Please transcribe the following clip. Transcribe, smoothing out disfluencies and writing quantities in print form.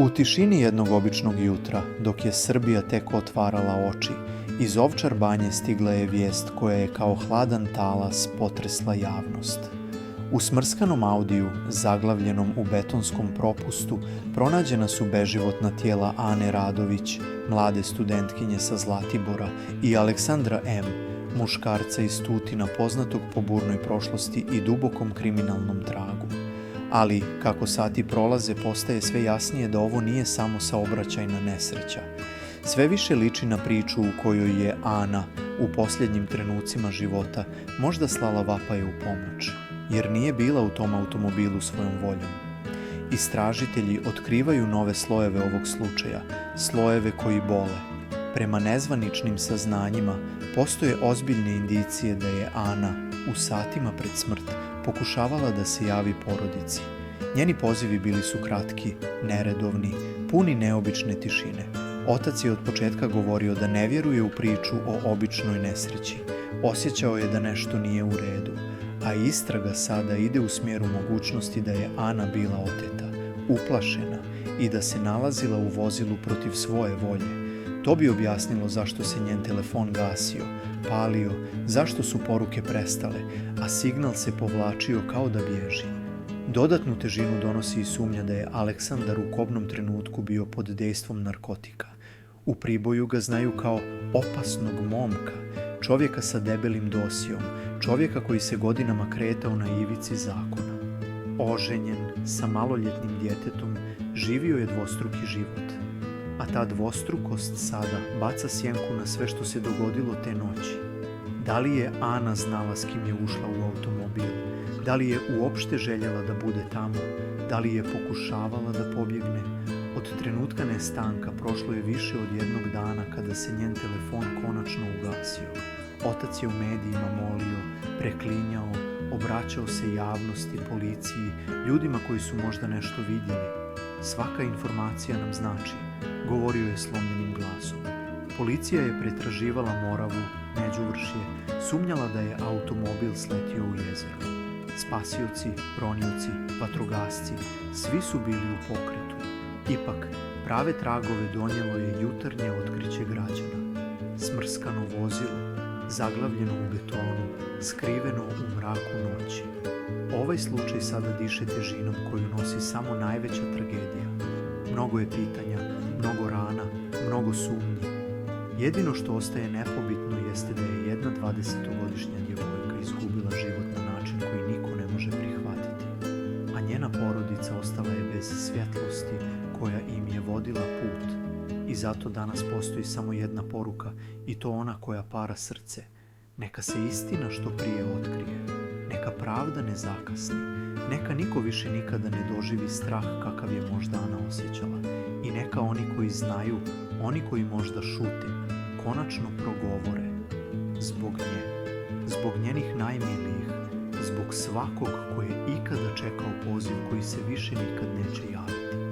U tišini jednog običnog jutra, dok je Srbija tek otvarala oči, iz Ovčar banje stigla je vijest koja je kao hladan talas potresla javnost. U smrskanom Audiju, zaglavljenom u betonskom propustu, pronađena su beživotna tijela Ane Radović, mlade studentkinje sa Zlatibora, i Aleksandra M., muškarca iz Tutina poznatog po burnoj prošlosti i dubokom kriminalnom tragu. Ali, kako sati prolaze, postaje sve jasnije da ovo nije samo saobraćajna nesreća. Sve više liči na priču u kojoj je Ana u posljednjim trenucima života možda slala vapaje u pomoć, jer nije bila u tom automobilu svojom voljom. Istražitelji otkrivaju nove slojeve ovog slučaja, slojeve koji bole. Prema nezvaničnim saznanjima postoje ozbiljne indicije da je Ana u satima pred smrt pokušavala da se javi porodici. Njeni pozivi bili su kratki, neredovni, puni neobične tišine. Otac je od početka govorio da ne vjeruje u priču o običnoj nesreći. Osjećao je da nešto nije u redu, a istraga sada ide u smjeru mogućnosti da je Ana bila oteta, uplašena i da se nalazila u vozilu protiv svoje volje. To bi objasnilo zašto se njen telefon gasio, palio, zašto su poruke prestale, a signal se povlačio kao da bježi. Dodatnu težinu donosi i sumnja da je Aleksandar u kobnom trenutku bio pod dejstvom narkotika. U Priboju ga znaju kao opasnog momka, čovjeka sa debelim dosijom, čovjeka koji se godinama kretao na ivici zakona. Oženjen, sa maloljetnim djetetom, živio je dvostruki život. A ta dvostrukost sada baca sjenku na sve što se dogodilo te noći. Da li je Ana znala s kim je ušla u automobil? Da li je uopšte željela da bude tamo? Da li je pokušavala da pobjegne? Od trenutka nestanka prošlo je više od jednog dana kada se njen telefon konačno ugasio. Otac je u medijima molio, preklinjao, obraćao se javnosti, policiji, ljudima koji su možda nešto vidjeli. Svaka informacija nam znači, govorio je slomljenim glasom. Policija je pretraživala Moravu, Međuvršje, sumnjala da je automobil sletio u jezero. Spasioci, ronioci, vatrogasci, svi su bili u pokretu. Ipak, prave tragove donijelo je jutarnje otkriće građana. Smrskano vozilo, zaglavljeno u betonu, skriveno u mraku noći. Ovaj slučaj sada diše težinom koju nosi samo najveća tragedija. Mnogo je pitanja, mnogo rana, mnogo sumnji. Jedino što ostaje nepobitno jeste da je jedna 20-godišnja djevojka izgubila život na način koji niko ne može prihvatiti, a njena porodica ostala je bez svjetlosti koja im je vodila put. I zato danas postoji samo jedna poruka, i to ona koja para srce. Neka se istina što prije otkrije. Neka pravda ne zakasni. Neka niko više nikada ne doživi strah kakav je možda Ana osjećala. I neka oni koji znaju, oni koji možda šute, konačno progovore. Zbog nje, zbog njenih najmilijih, zbog svakog koji je ikada čekao poziv koji se više nikad neće javiti.